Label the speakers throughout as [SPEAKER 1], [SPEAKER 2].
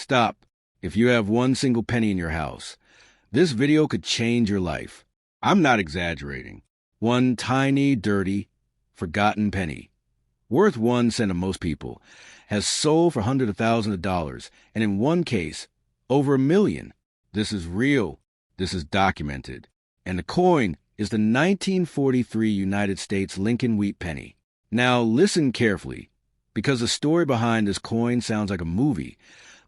[SPEAKER 1] Stop. If you have one single penny in your house, this video could change your life. I'm not exaggerating. One tiny, dirty, forgotten penny, worth 1 cent to most people, has sold for hundreds of thousands of dollars, and in one case, over $1 million. This is real. This is documented. And the coin is the 1943 United States Lincoln wheat penny. Now listen carefully, because the story behind this coin sounds like a movie,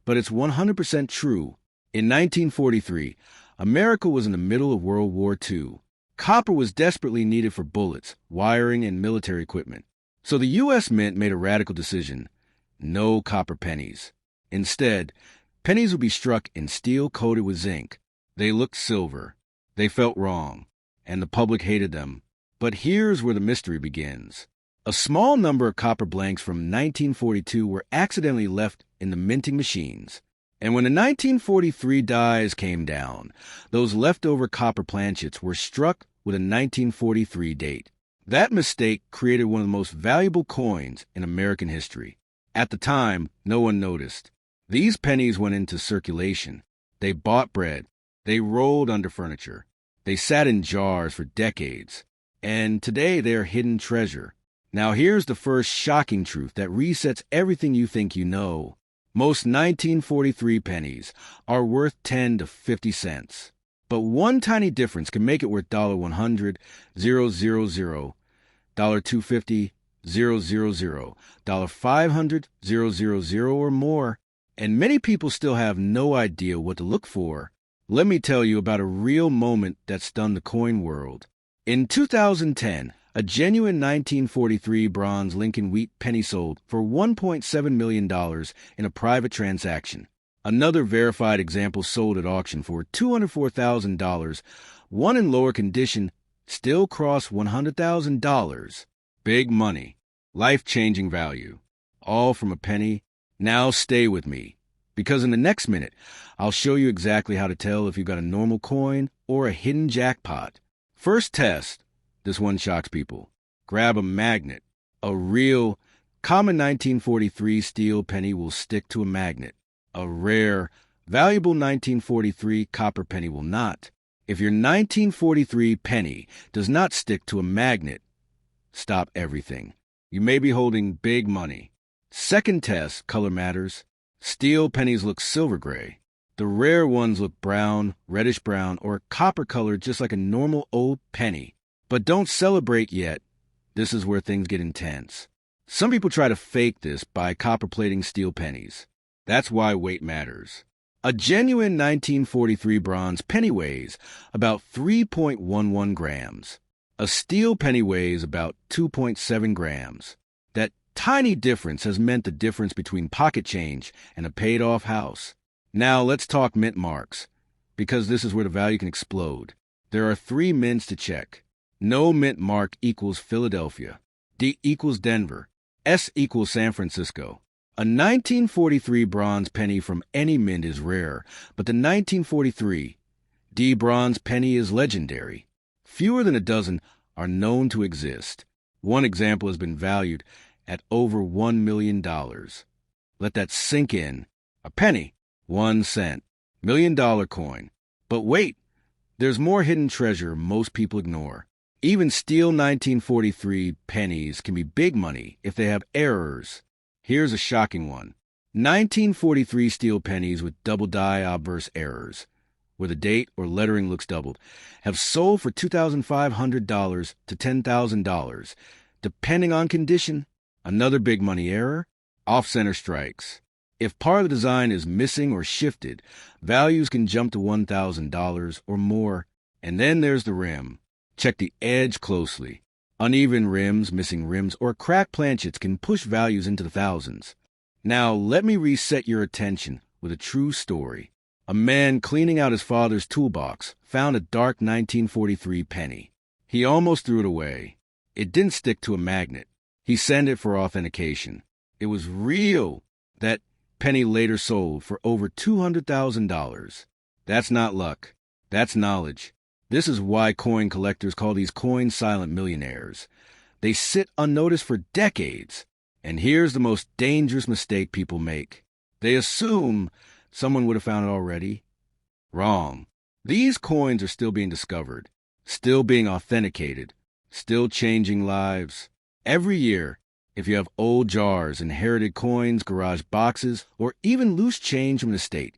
[SPEAKER 1] but it's 100% true. In 1943, America was in the middle of World War II. Copper was desperately needed for bullets, wiring, and military equipment. So the U.S. Mint made a radical decision: no copper pennies. Instead, pennies would be struck in steel coated with zinc. They looked silver. They felt wrong, and the public hated them. But here's where the mystery begins. A small number of copper blanks from 1942 were accidentally left in the minting machines. And when the 1943 dies came down, those leftover copper planchets were struck with a 1943 date. That mistake created one of the most valuable coins in American history. At the time, no one noticed. These pennies went into circulation. They bought bread. They rolled under furniture. They sat in jars for decades. And today they are hidden treasure. Now here's the first shocking truth that resets everything you think you know. Most 1943 pennies are worth 10 to 50 cents. But one tiny difference can make it worth $100, $000, $250, $000, $500, $000 or more. And many people still have no idea what to look for. Let me tell you about a real moment that stunned the coin world. In 2010, a genuine 1943 bronze Lincoln wheat penny sold for $1.7 million in a private transaction. Another verified example sold at auction for $204,000. One in lower condition still crossed $100,000. Big money, life-changing value, all from a penny. Now stay with me, because in the next minute, I'll show you exactly how to tell if you've got a normal coin or a hidden jackpot. First test. This one shocks people. Grab a magnet. A real, common 1943 steel penny will stick to a magnet. A rare, valuable 1943 copper penny will not. If your 1943 penny does not stick to a magnet, stop everything. You may be holding big money. Second test, color matters. Steel pennies look silver gray. The rare ones look brown, reddish brown, or copper colored just like a normal old penny. But don't celebrate yet. This is where things get intense. Some people try to fake this by copper plating steel pennies. That's why weight matters. A genuine 1943 bronze penny weighs about 3.11 grams. A steel penny weighs about 2.7 grams. That tiny difference has meant the difference between pocket change and a paid-off house. Now let's talk mint marks, because this is where the value can explode. There are 3 mints to check. No mint mark equals Philadelphia. D equals Denver. S equals San Francisco. A 1943 bronze penny from any mint is rare, but the 1943 D bronze penny is legendary. Fewer than a dozen are known to exist. One example has been valued at over $1 million. Let that sink in. A penny, 1 cent. $1 million coin. But wait, there's more hidden treasure most people ignore. Even steel 1943 pennies can be big money if they have errors. Here's a shocking one. 1943 steel pennies with double die obverse errors, where the date or lettering looks doubled, have sold for $2,500 to $10,000. Depending on condition, another big money error, off-center strikes. If part of the design is missing or shifted, values can jump to $1,000 or more. And then there's the rim. Check the edge closely. Uneven rims, missing rims, or cracked planchets can push values into the thousands. Now, let me reset your attention with a true story. A man cleaning out his father's toolbox found a dark 1943 penny. He almost threw it away. It didn't stick to a magnet. He sent it for authentication. It was real. That penny later sold for over $200,000. That's not luck. That's knowledge. This is why coin collectors call these coin silent millionaires. They sit unnoticed for decades. And here's the most dangerous mistake people make. They assume someone would have found it already. Wrong. These coins are still being discovered, still being authenticated, still changing lives. Every year, if you have old jars, inherited coins, garage boxes, or even loose change from an estate,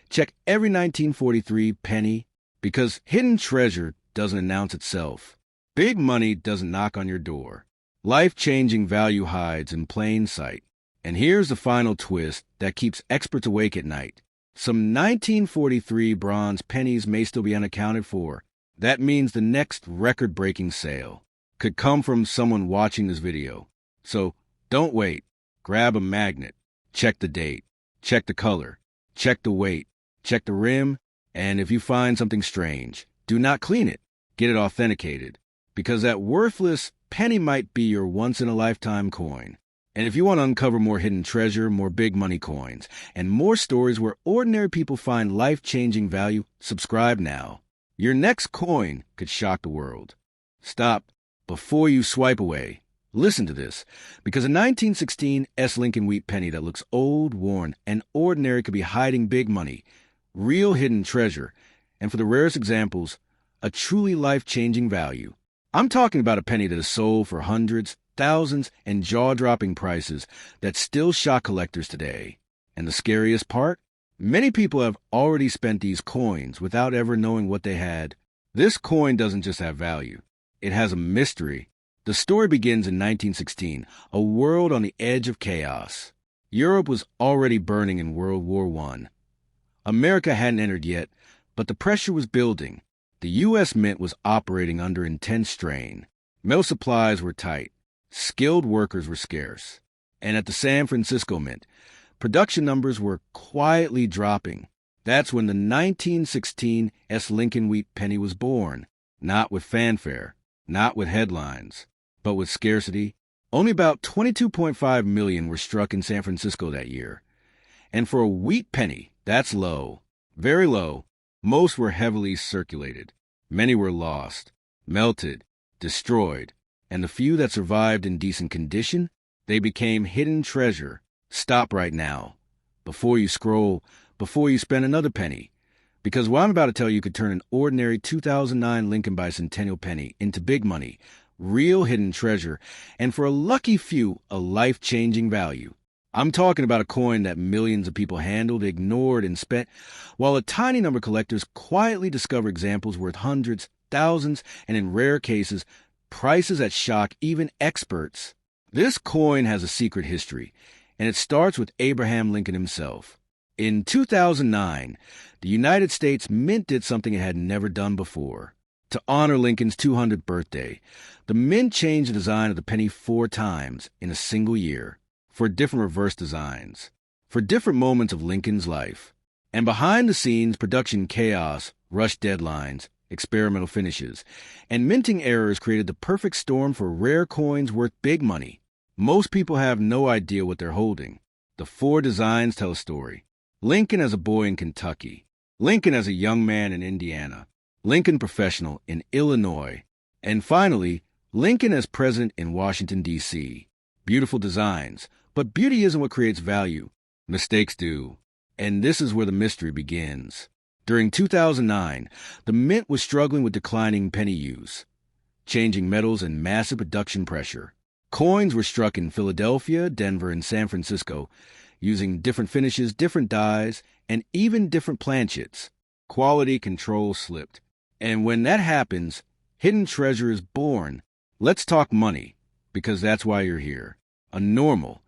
[SPEAKER 1] check every 1943 penny, because hidden treasure doesn't announce itself. Big money doesn't knock on your door. Life-changing value hides in plain sight. And here's the final twist that keeps experts awake at night. Some 1943 bronze pennies may still be unaccounted for. That means the next record-breaking sale could come from someone watching this video. So don't wait. Grab a magnet. Check the date. Check the color. Check the weight. Check the rim. And if you find something strange, do not clean it. Get it authenticated. Because that worthless penny might be your once-in-a-lifetime coin. And if you want to uncover more hidden treasure, more big money coins, and more stories where ordinary people find life-changing value, subscribe now. Your next coin could shock the world. Stop before you swipe away. Listen to this, because a 1916 S. Lincoln wheat penny that looks old, worn, and ordinary could be hiding big money, real hidden treasure, and for the rarest examples, a truly life-changing value. I'm talking about a penny that is sold for hundreds, thousands, and jaw-dropping prices that still shock collectors today. And the scariest part? Many people have already spent these coins without ever knowing what they had. This coin doesn't just have value. It has a mystery. The story begins in 1916, a world on the edge of chaos. Europe was already burning in World War I. America hadn't entered yet, but the pressure was building. The U.S. Mint was operating under intense strain. Metal supplies were tight. Skilled workers were scarce. And at the San Francisco Mint, production numbers were quietly dropping. That's when the 1916 S. Lincoln wheat penny was born. Not with fanfare, not with headlines, but with scarcity. Only about 22.5 million were struck in San Francisco that year. And for a wheat penny, that's low. Very low. Most were heavily circulated. Many were lost, melted, destroyed. And the few that survived in decent condition, they became hidden treasure. Stop right now. Before you scroll, before you spend another penny. Because what I'm about to tell you could turn an ordinary 2009 Lincoln Bicentennial penny into big money, real hidden treasure, and for a lucky few, a life-changing value. I'm talking about a coin that millions of people handled, ignored, and spent, while a tiny number of collectors quietly discover examples worth hundreds, thousands, and in rare cases, prices that shock even experts. This coin has a secret history, and it starts with Abraham Lincoln himself. In 2009, the United States Mint did something it had never done before. To honor Lincoln's 200th birthday, the Mint changed the design of the penny 4 times in a single year, for different reverse designs, for different moments of Lincoln's life. And behind the scenes, production chaos, rushed deadlines, experimental finishes, and minting errors created the perfect storm for rare coins worth big money. Most people have no idea what they're holding. The 4 designs tell a story. Lincoln as a boy in Kentucky, Lincoln as a young man in Indiana, Lincoln professional in Illinois, and finally, Lincoln as president in Washington, D.C. Beautiful designs, but beauty isn't what creates value. Mistakes do. And this is where the mystery begins. During 2009, the Mint was struggling with declining penny use, changing metals, and massive production pressure. Coins were struck in Philadelphia, Denver, and San Francisco, using different finishes, different dyes, and even different planchets. Quality control slipped. And when that happens, hidden treasure is born. Let's talk money, because that's why you're here. A normal,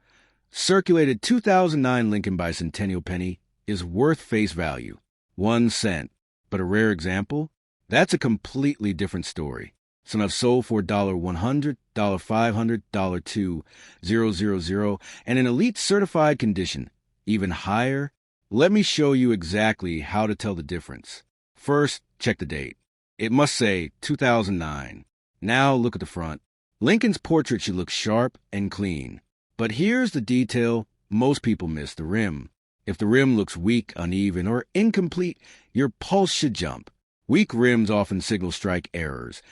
[SPEAKER 1] circulated 2009 Lincoln Bicentennial penny is worth face value, 1 cent. But a rare example? That's a completely different story. Some have sold for $100, $500, $2,000, and in elite certified condition, even higher. Let me show you exactly how to tell the difference. First, check the date. It must say 2009. Now look at the front. Lincoln's portrait should look sharp and clean. But here's the detail most people miss: the rim. If the rim looks weak, uneven, or incomplete, your pulse should jump. Weak rims often signal strike errors,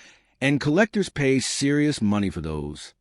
[SPEAKER 1] and collectors pay serious money for those.